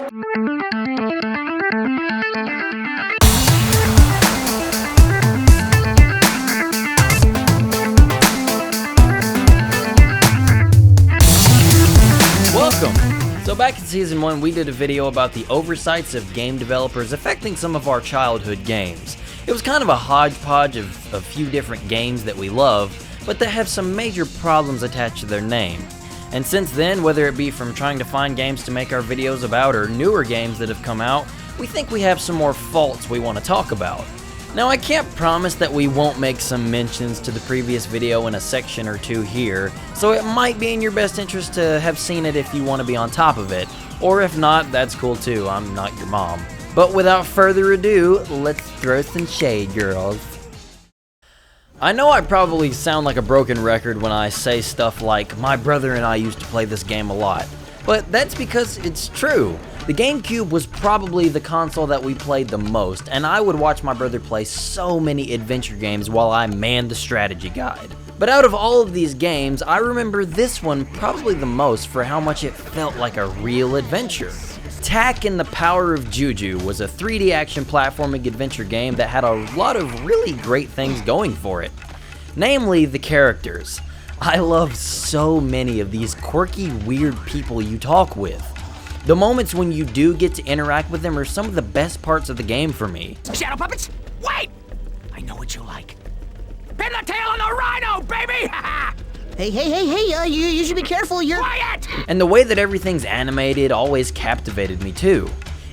Welcome! So back in Season 1, we did a video about the oversights of game developers affecting some of our childhood games. It was kind of a hodgepodge of a few different games that we love, but that have some major problems attached to their name. And since then, whether it be from trying to find games to make our videos about or newer games that have come out, we think we have some more faults we want to talk about. Now, I can't promise that we won't make some mentions to the previous video in a section or two here, so it might be in your best interest to have seen it if you want to be on top of it, or if not, that's cool too, I'm not your mom. But without further ado, let's throw some shade, girls. I know I probably sound like a broken record when I say stuff like, my brother and I used to play this game a lot, but that's because it's true. The GameCube was probably the console that we played the most, and I would watch my brother play so many adventure games while I manned the strategy guide. But out of all of these games, I remember this one probably the most for how much it felt like a real adventure. Tak and the Power of Juju was a 3D action platforming adventure game that had a lot of really great things going for it. Namely, the characters. I love so many of these quirky, weird people you talk with. The moments when you do get to interact with them are some of the best parts of the game for me. Shadow puppets? Wait! I know what you like. Pin the tail on the rhino, baby! Hey, you should be careful, you're— Quiet! And the way that everything's animated always captivated me too.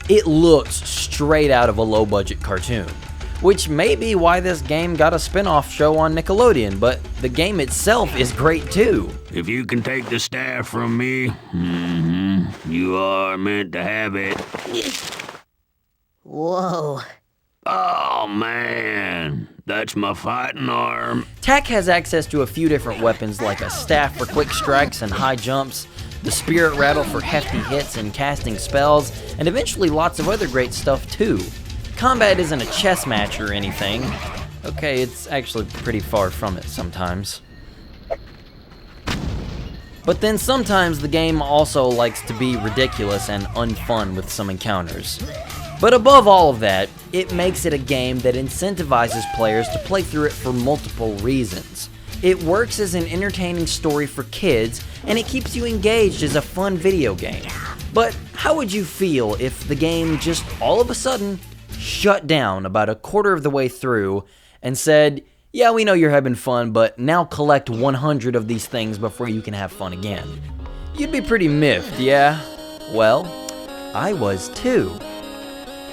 It looks straight out of a low-budget cartoon. Which may be why this game got a spin-off show on Nickelodeon, but the game itself is great too. If you can take the staff from me, you are meant to have it. Whoa. Oh man, that's my fighting arm. Tak has access to a few different weapons like a staff for quick strikes and high jumps, the spirit rattle for hefty hits and casting spells, and eventually lots of other great stuff too. Combat isn't a chess match or anything. Okay, it's actually pretty far from it sometimes. But then sometimes the game also likes to be ridiculous and unfun with some encounters. But above all of that, it makes it a game that incentivizes players to play through it for multiple reasons. It works as an entertaining story for kids, and it keeps you engaged as a fun video game. But how would you feel if the game just all of a sudden shut down about a quarter of the way through and said, yeah, we know you're having fun, but now collect 100 of these things before you can have fun again? You'd be pretty miffed, yeah? Well, I was too.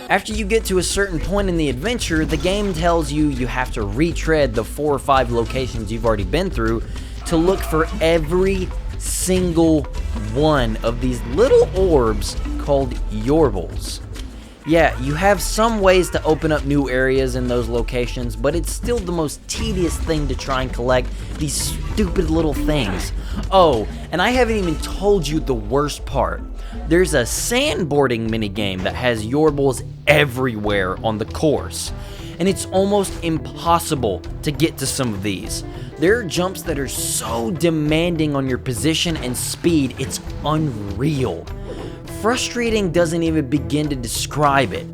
After you get to a certain point in the adventure, the game tells you you have to retread the 4 or 5 locations you've already been through to look for every single one of these little orbs called Yorbles. Yeah, you have some ways to open up new areas in those locations, but it's still the most tedious thing to try and collect these stupid little things. Oh, and I haven't even told you the worst part. There's a sandboarding minigame that has Yorbles everywhere on the course, and it's almost impossible to get to some of these. There are jumps that are so demanding on your position and speed, it's unreal. Frustrating doesn't even begin to describe it.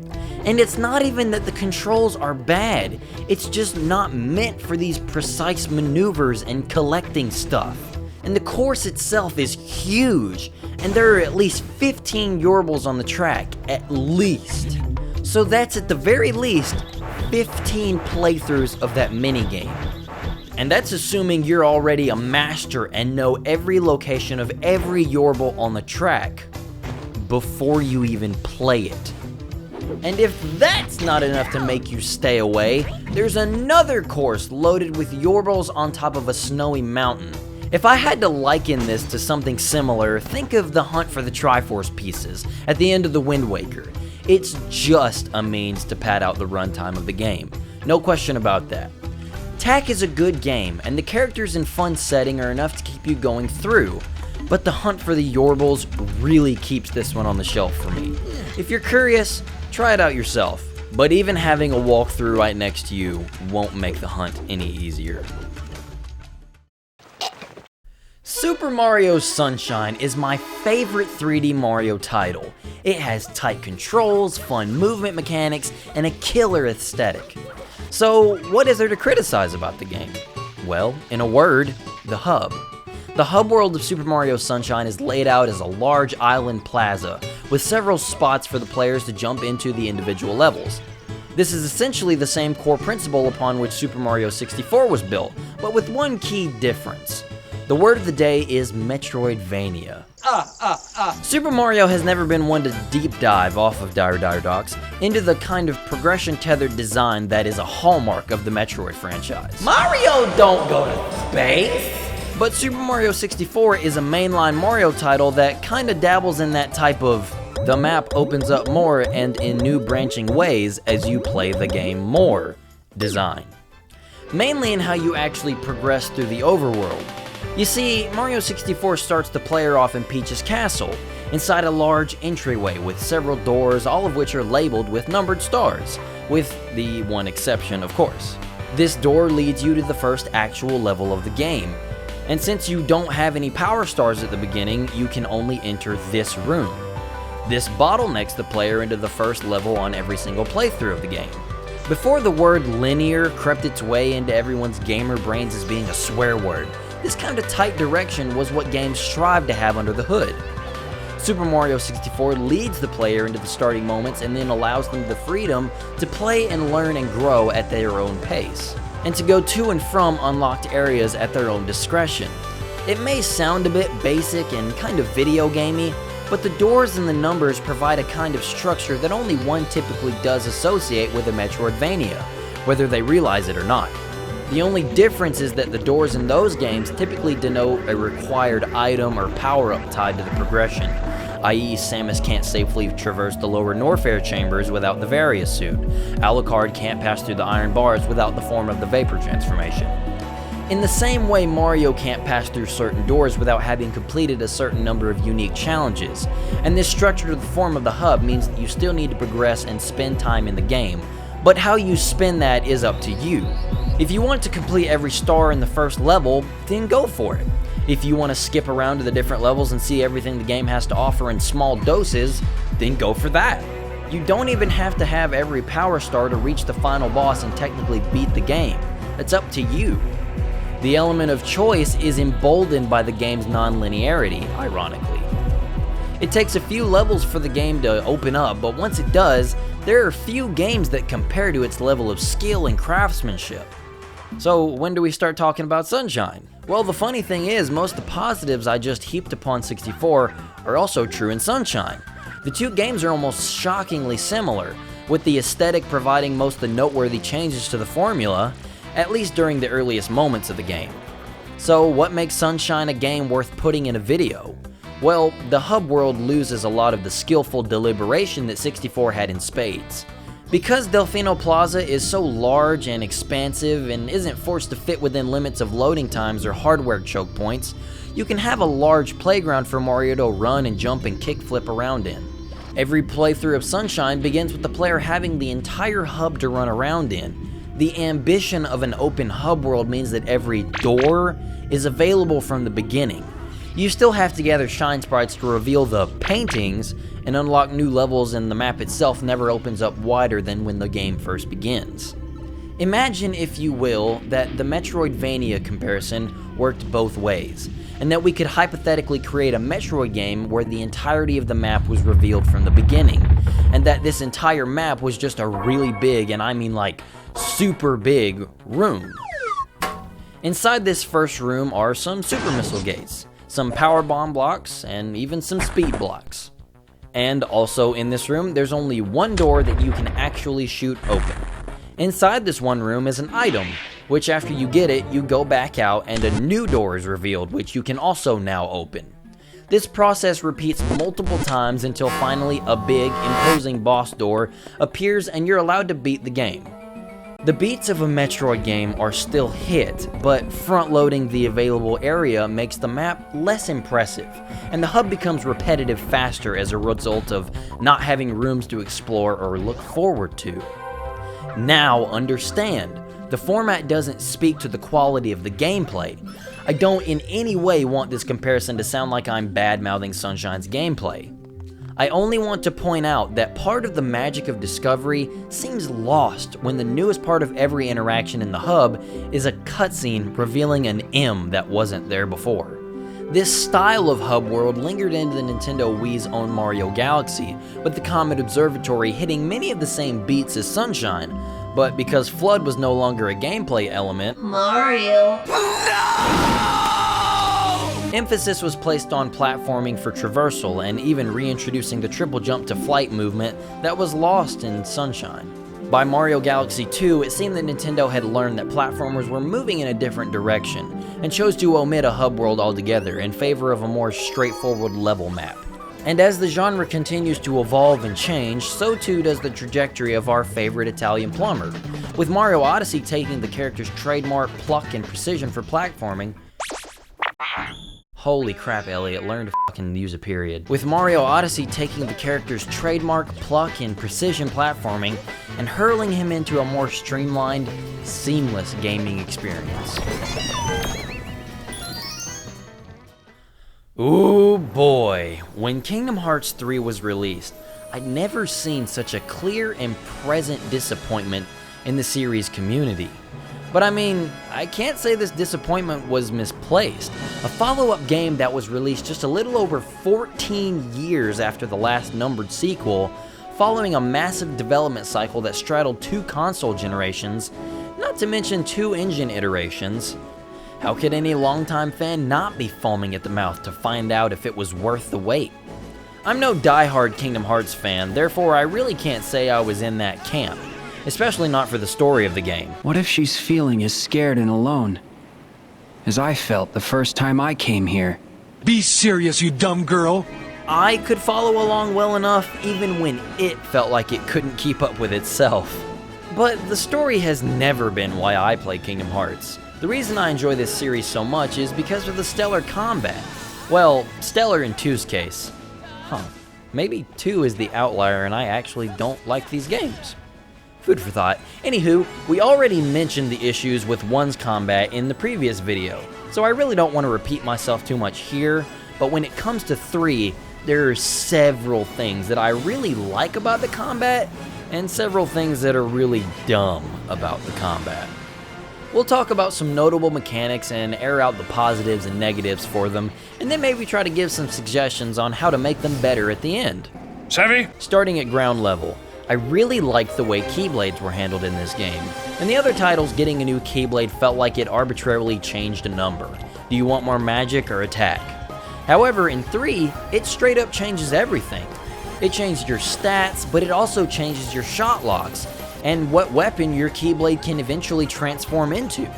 And it's not even that the controls are bad, it's just not meant for these precise maneuvers and collecting stuff. And the course itself is huge, and there are at least 15 Yorbles on the track, at least. So that's at the very least 15 playthroughs of that minigame. And that's assuming you're already a master and know every location of every Yorble on the track before you even play it. And if that's not enough to make you stay away, there's another course loaded with Yorbles on top of a snowy mountain. If I had to liken this to something similar, think of the hunt for the Triforce pieces at the end of the Wind Waker. It's just a means to pad out the runtime of the game. No question about that. Tak is a good game, and the characters and fun setting are enough to keep you going through. But the hunt for the Yorbles really keeps this one on the shelf for me. If you're curious, try it out yourself. But even having a walkthrough right next to you won't make the hunt any easier. Super Mario Sunshine is my favorite 3D Mario title. It has tight controls, fun movement mechanics, and a killer aesthetic. So, what is there to criticize about the game? Well, in a word, the hub. The hub world of Super Mario Sunshine is laid out as a large island plaza, with several spots for the players to jump into the individual levels. This is essentially the same core principle upon which Super Mario 64 was built, but with one key difference. The word of the day is Metroidvania. Super Mario has never been one to deep dive off of Dire Docks into the kind of progression-tethered design that is a hallmark of the Metroid franchise. Mario don't go to space! But Super Mario 64 is a mainline Mario title that kinda dabbles in that type of the map opens up more and in new branching ways as you play the game more design. Mainly in how you actually progress through the overworld. You see, Mario 64 starts the player off in Peach's castle, inside a large entryway with several doors, all of which are labeled with numbered stars, with the one exception, of course. This door leads you to the first actual level of the game, and since you don't have any power stars at the beginning, you can only enter this room. This bottlenecks the player into the first level on every single playthrough of the game. Before the word linear crept its way into everyone's gamer brains as being a swear word, this kind of tight direction was what games strive to have under the hood. Super Mario 64 leads the player into the starting moments and then allows them the freedom to play and learn and grow at their own pace, and to go to and from unlocked areas at their own discretion. It may sound a bit basic and kind of video gamey, but the doors and the numbers provide a kind of structure that only one typically does associate with a Metroidvania, whether they realize it or not. The only difference is that the doors in those games typically denote a required item or power-up tied to the progression, i.e. Samus can't safely traverse the lower Norfair chambers without the Various suit, Alucard can't pass through the iron bars without the form of the Vapor transformation. In the same way, Mario can't pass through certain doors without having completed a certain number of unique challenges, and this structure to the form of the hub means that you still need to progress and spend time in the game, but how you spend that is up to you. If you want to complete every star in the first level, then go for it. If you want to skip around to the different levels and see everything the game has to offer in small doses, then go for that. You don't even have to have every power star to reach the final boss and technically beat the game. It's up to you. The element of choice is emboldened by the game's non-linearity, ironically. It takes a few levels for the game to open up, but once it does, there are few games that compare to its level of skill and craftsmanship. So when do we start talking about Sunshine? Well, the funny thing is, most of the positives I just heaped upon 64 are also true in Sunshine. The two games are almost shockingly similar, with the aesthetic providing most of the noteworthy changes to the formula, at least during the earliest moments of the game. So what makes Sunshine a game worth putting in a video? Well, the hub world loses a lot of the skillful deliberation that 64 had in spades. Because Delfino Plaza is so large and expansive and isn't forced to fit within limits of loading times or hardware choke points, you can have a large playground for Mario to run and jump and kickflip around in. Every playthrough of Sunshine begins with the player having the entire hub to run around in. The ambition of an open hub world means that every door is available from the beginning. You still have to gather shine sprites to reveal the paintings and unlock new levels, and the map itself never opens up wider than when the game first begins. Imagine, if you will, that the Metroidvania comparison worked both ways, and that we could hypothetically create a Metroid game where the entirety of the map was revealed from the beginning, and that this entire map was just a really big, and I mean like super big, room. Inside this first room are some super missile gates, some power bomb blocks, and even some speed blocks. And also in this room, there's only one door that you can actually shoot open. Inside this one room is an item, which after you get it, you go back out and a new door is revealed, which you can also now open. This process repeats multiple times until finally a big, imposing boss door appears and you're allowed to beat the game. The beats of a Metroid game are still hit, but front-loading the available area makes the map less impressive, and the hub becomes repetitive faster as a result of not having rooms to explore or look forward to. Now understand, The format doesn't speak to the quality of the gameplay. I don't in any way want this comparison to sound like I'm bad-mouthing Sunshine's gameplay. I only want to point out that part of the magic of discovery seems lost when the newest part of every interaction in the hub is a cutscene revealing an M that wasn't there before. This style of hub world lingered into the Nintendo Wii's own Mario Galaxy, with the Comet Observatory hitting many of the same beats as Sunshine, but because Flood was no longer a gameplay element, Mario. emphasis was placed on platforming for traversal and even reintroducing the triple jump to flight movement that was lost in Sunshine. By Mario Galaxy 2, it seemed that Nintendo had learned that platformers were moving in a different direction and chose to omit a hub world altogether in favor of a more straightforward level map. And as the genre continues to evolve and change, so too does the trajectory of our favorite Italian plumber, with Mario Odyssey taking the character's trademark pluck and precision for platforming. Holy crap, Elliot, learn to fucking use a period. With Mario Odyssey taking the character's trademark pluck and precision platforming and hurling him into a more streamlined, seamless gaming experience. Ooh boy, when Kingdom Hearts 3 was released, I'd never seen such a clear and present disappointment in the series community. But I mean, I can't say this disappointment was misplaced. A follow-up game that was released just a little over 14 years after the last numbered sequel, following a massive development cycle that straddled 2 console generations, not to mention 2 engine iterations. How could any longtime fan not be foaming at the mouth to find out if it was worth the wait? I'm no diehard Kingdom Hearts fan, therefore I really can't say I was in that camp. Especially not for the story of the game. What if she's feeling as scared and alone as I felt the first time I came here? Be serious, you dumb girl. I could follow along well enough even when it felt like it couldn't keep up with itself. But the story has never been why I play Kingdom Hearts. The reason I enjoy this series so much is because of the stellar combat. Well, stellar in 2's case. Maybe 2 is the outlier and I actually don't like these games. Food for thought. Anywho, we already mentioned the issues with 1's combat in the previous video, so I really don't want to repeat myself too much here, but when it comes to 3, there are several things that I really like about the combat, and several things that are really dumb about the combat. We'll talk about some notable mechanics and air out the positives and negatives for them, and then maybe try to give some suggestions on how to make them better at the end. Savvy? Starting at ground level, I really liked the way Keyblades were handled in this game. In the other titles, getting a new Keyblade felt like it arbitrarily changed a number. Do you want more magic or attack? However, in 3, it straight up changes everything. It changed your stats, but it also changes your shot locks, and what weapon your Keyblade can eventually transform into.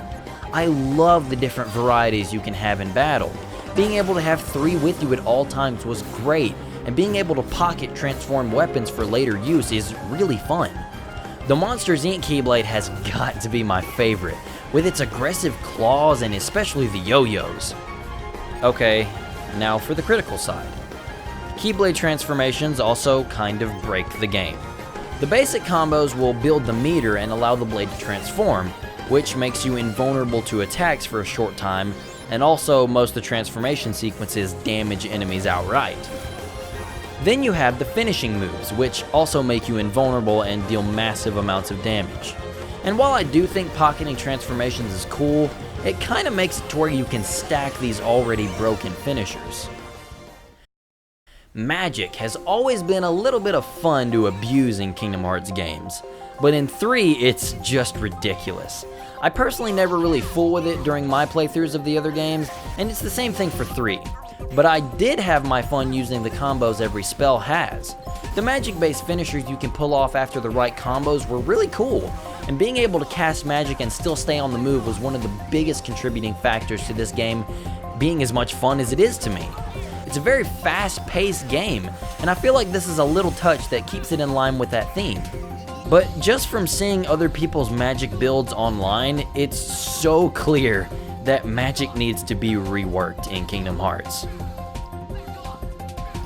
I love the different varieties you can have in battle. Being able to have 3 with you at all times was great, and being able to pocket transformed weapons for later use is really fun. The Monsters Inc. Keyblade has got to be my favorite, with its aggressive claws and especially the yo-yos. Okay, now for the critical side. Keyblade transformations also kind of break the game. The basic combos will build the meter and allow the blade to transform, which makes you invulnerable to attacks for a short time, and also most of the transformation sequences damage enemies outright. Then you have the finishing moves, which also make you invulnerable and deal massive amounts of damage. And while I do think pocketing transformations is cool, it kinda makes it to where you can stack these already broken finishers. Magic has always been a little bit of fun to abuse in Kingdom Hearts games, but in 3 it's just ridiculous. I personally never really fool with it during my playthroughs of the other games, and it's the same thing for 3. But I did have my fun using the combos every spell has. The magic-based finishers you can pull off after the right combos were really cool, and being able to cast magic and still stay on the move was one of the biggest contributing factors to this game being as much fun as it is to me. It's a very fast-paced game, and I feel like this is a little touch that keeps it in line with that theme. But just from seeing other people's magic builds online, it's so clear that magic needs to be reworked in Kingdom Hearts.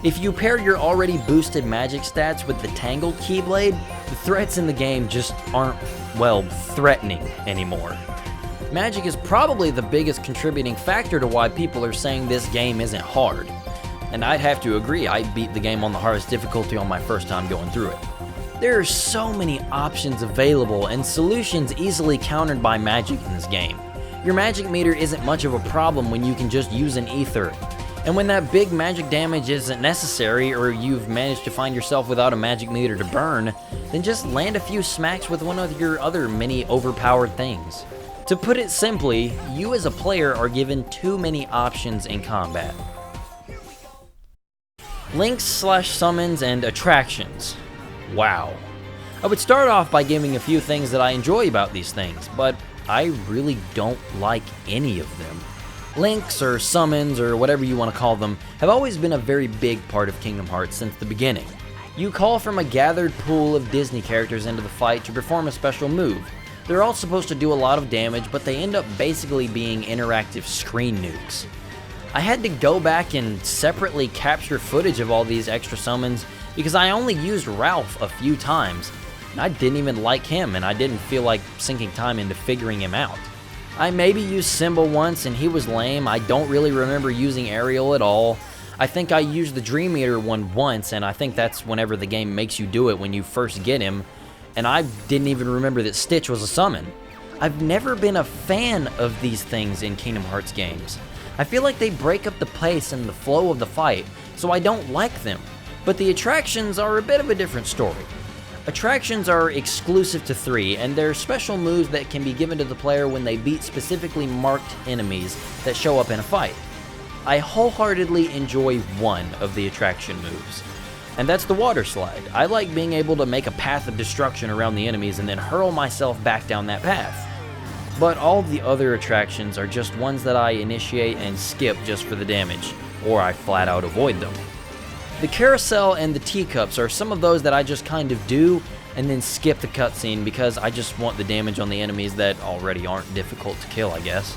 If you pair your already boosted magic stats with the Tangled Keyblade, the threats in the game just aren't, well, threatening anymore. Magic is probably the biggest contributing factor to why people are saying this game isn't hard. And I'd have to agree, I beat the game on the hardest difficulty on my first time going through it. There are so many options available and solutions easily countered by magic in this game. Your magic meter isn't much of a problem when you can just use an ether. And when that big magic damage isn't necessary, or you've managed to find yourself without a magic meter to burn, then just land a few smacks with one of your other many overpowered things. To put it simply, you as a player are given too many options in combat. Links/summons and attractions. Wow. I would start off by giving a few things that I enjoy about these things, but I really don't like any of them. Links or summons or whatever you want to call them have always been a very big part of Kingdom Hearts since the beginning. You call from a gathered pool of Disney characters into the fight to perform a special move. They're all supposed to do a lot of damage, but they end up basically being interactive screen nukes. I had to go back and separately capture footage of all these extra summons because I only used Ralph a few times, and I didn't even like him and I didn't feel like sinking time into figuring him out. I maybe used Symbol once and he was lame. I don't really remember using Ariel at all. I think I used the Dream Eater one once, and I think that's whenever the game makes you do it when you first get him, and I didn't even remember that Stitch was a summon. I've never been a fan of these things in Kingdom Hearts games. I feel like they break up the pace and the flow of the fight, so I don't like them. But the attractions are a bit of a different story. Attractions are exclusive to 3, and they're special moves that can be given to the player when they beat specifically marked enemies that show up in a fight. I wholeheartedly enjoy one of the attraction moves, and that's the water slide. I like being able to make a path of destruction around the enemies and then hurl myself back down that path. But all the other attractions are just ones that I initiate and skip just for the damage, or I flat out avoid them. The carousel and the teacups are some of those that I just kind of do and then skip the cutscene because I just want the damage on the enemies that already aren't difficult to kill, I guess.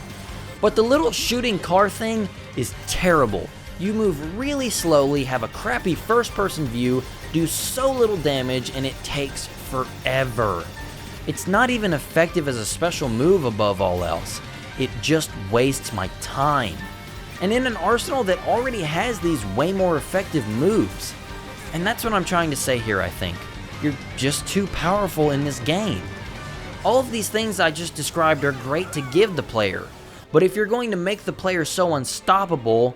But the little shooting car thing is terrible. You move really slowly, have a crappy first-person view, do so little damage, and it takes forever. It's not even effective as a special move above all else. It just wastes my time. And in an arsenal that already has these way more effective moves. And that's what I'm trying to say here, I think. You're just too powerful in this game. All of these things I just described are great to give the player, but if you're going to make the player so unstoppable,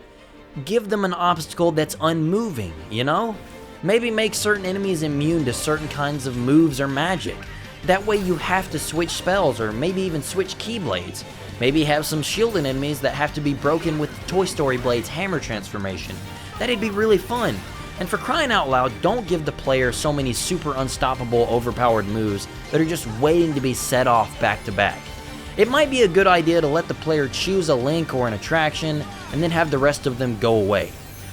give them an obstacle that's unmoving, you know? Maybe make certain enemies immune to certain kinds of moves or magic. That way you have to switch spells or maybe even switch keyblades. Maybe have some shielded enemies that have to be broken with the Toy Story Blade's hammer transformation. That'd be really fun. And for crying out loud, don't give the player so many super unstoppable overpowered moves that are just waiting to be set off back to back. It might be a good idea to let the player choose a link or an attraction and then have the rest of them go away.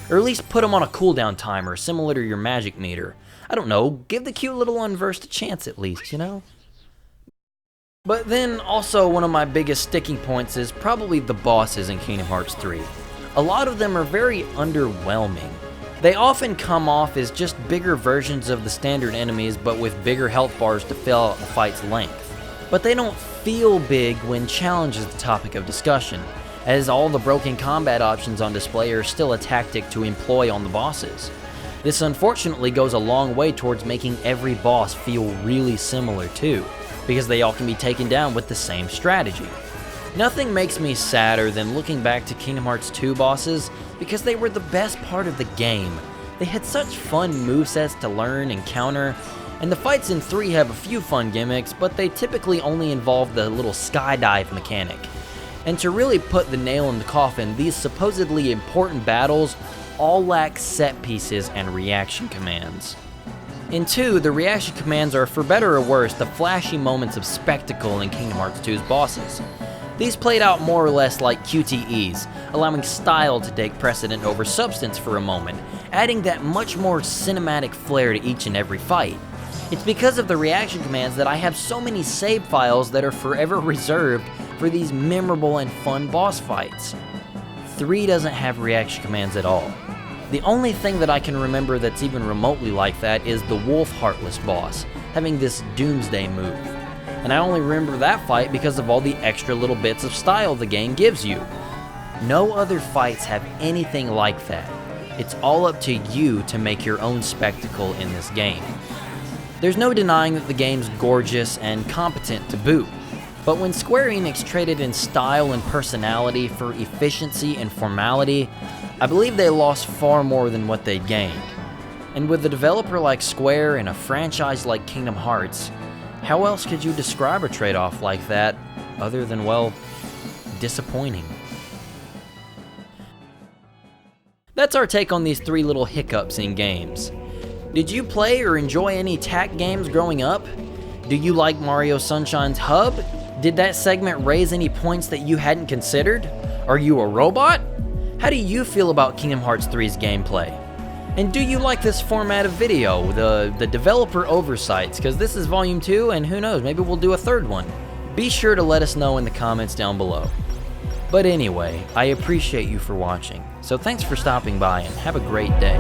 Or at least put them on a cooldown timer similar to your magic meter. I don't know, give the cute little unversed a chance at least, you know? But then also one of my biggest sticking points is probably the bosses in Kingdom Hearts 3. A lot of them are very underwhelming. They often come off as just bigger versions of the standard enemies but with bigger health bars to fill out the fight's length. But they don't feel big when challenge is the topic of discussion, as all the broken combat options on display are still a tactic to employ on the bosses. This unfortunately goes a long way towards making every boss feel really similar too, because they all can be taken down with the same strategy. Nothing makes me sadder than looking back to Kingdom Hearts 2 bosses because they were the best part of the game. They had such fun movesets to learn and counter, and the fights in 3 have a few fun gimmicks, but they typically only involve the little skydive mechanic. And to really put the nail in the coffin, these supposedly important battles all lack set pieces and reaction commands. In 2, the reaction commands are, for better or worse, the flashy moments of spectacle in Kingdom Hearts 2's bosses. These played out more or less like QTEs, allowing style to take precedent over substance for a moment, adding that much more cinematic flair to each and every fight. It's because of the reaction commands that I have so many save files that are forever reserved for these memorable and fun boss fights. 3 doesn't have reaction commands at all. The only thing that I can remember that's even remotely like that is the Wolf Heartless boss, having this Doomsday move. And I only remember that fight because of all the extra little bits of style the game gives you. No other fights have anything like that. It's all up to you to make your own spectacle in this game. There's no denying that the game's gorgeous and competent to boot, but when Square Enix traded in style and personality for efficiency and formality, I believe they lost far more than what they gained. And with a developer like Square and a franchise like Kingdom Hearts, how else could you describe a trade-off like that other than, well, disappointing? That's our take on these 3 little hiccups in games. Did you play or enjoy any TAC games growing up? Do you like Mario Sunshine's hub? Did that segment raise any points that you hadn't considered? Are you a robot? How do you feel about Kingdom Hearts 3's gameplay? And do you like this format of video, the developer Oversights? Because this is Volume 2, and who knows, maybe we'll do a 3rd one. Be sure to let us know in the comments down below. But anyway, I appreciate you for watching, so thanks for stopping by and have a great day.